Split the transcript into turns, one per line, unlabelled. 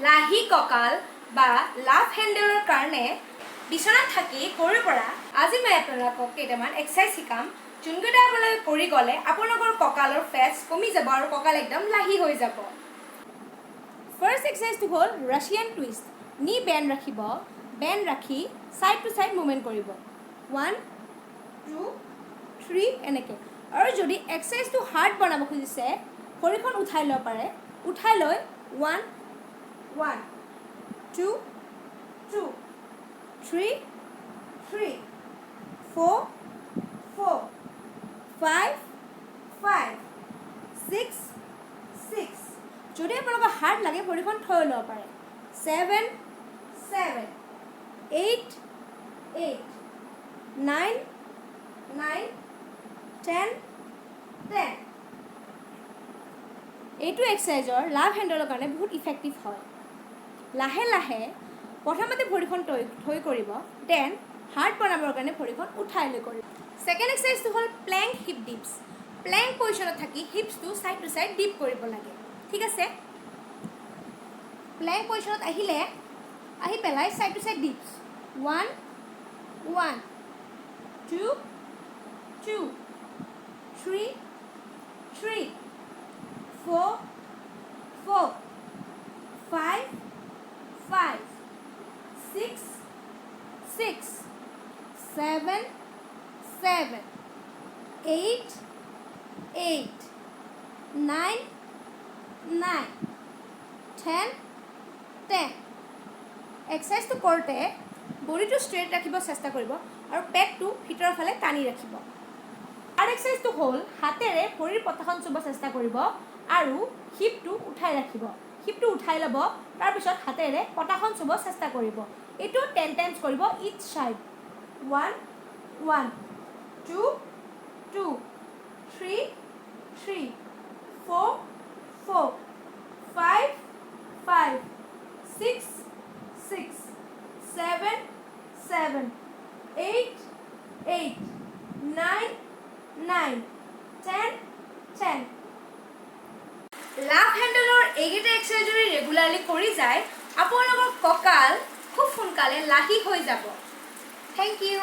লাহি কঁকাল বা লাভ হেণ্ডেলৰ কাৰণে বিচনাত থাকি কৰিব পৰা আজি মই আপোনালোকক কেইটামান এক্সাৰচাইজ শিকাম যোনকেইটা আপোনালোকে কৰি গ'লে আপোনালোকৰ কঁকালৰ ফেটছ কমি যাব আৰু কঁকাল একদম লাহি হৈ যাব। ফাৰ্ষ্ট এক্সাৰচাইজটো হ'ল ৰাছিয়ান টুইষ্ট। নি বেণ্ড ৰাখিব, বেণ্ড ৰাখি ছাইড টু ছাইড মুভমেণ্ট কৰিব 1 2 3 এনেকৈ। আৰু যদি এক্সাৰচাইজটো হাৰ্ড বনাব খুজিছে ভৰিখন উঠাই ল'ব পাৰে, উঠাই লৈ 1 1 2 2 3 3 4 4 5 5 6 6। যদি আপোনালোকৰ হাৰ্ড লাগে ভৰিখন থৈ ল'ব পাৰে 7 7 8 8 9 9 10 10। এইটো এক্সাৰচাইজৰ লাভ হেণ্ডেলৰ কাৰণে বহুত ইফেক্টিভ হয়। লাহে লাহে প্ৰথমতে ভৰিখন থৈ কৰিব, দেন হাৰ্ড বনাবৰ কাৰণে ভৰিখন উঠাই লৈ কৰিব। ছেকেণ্ড এক্সাৰচাইজটো হ'ল প্লেংক হিপ ডিপছ। প্লেংক পজিশ্যনত থাকি হিপছটো ছাইড টু ছাইড ডিপ কৰিব লাগে, ঠিক আছে। প্লেংক পজিশ্যনত আহি পেলাই ছাইড টু ছাইড ডিপছ 1 1 2 2 3 3 4 4 5 5 6 6 7 7 8 8 9 9 10 10। এক্সাৰচাইজটো কৰোঁতে বডিটো ষ্ট্ৰেইট ৰাখিব চেষ্টা কৰিব আৰু পেটটো ভিতৰৰ ফালে টানি ৰাখিব। আৰু এক্সাৰচাইজটো হ'ল হাতেৰে ভৰিৰ পতাখন চুব চেষ্টা কৰিব আৰু হিপটো উঠাই ৰাখিব। হিপটো উঠাই ল'ব, তাৰপিছত হাতেৰে পতাখন চুব চেষ্টা কৰিব। এইটো 10 টাইমছ কৰিব ইচ ছাইড 1 1 2 2 3 3 4 4 5 5 6 6 7 7 8 8 9 9 10 10। লাভ হেণ্ডেলৰ এইকেইটা এক্সাৰচাইজ যদি ৰেগুলাৰলি কৰি যায় আপোনালোকৰ কঁকাল খুব সোনকালে লাহি হৈ যাব। Thank U.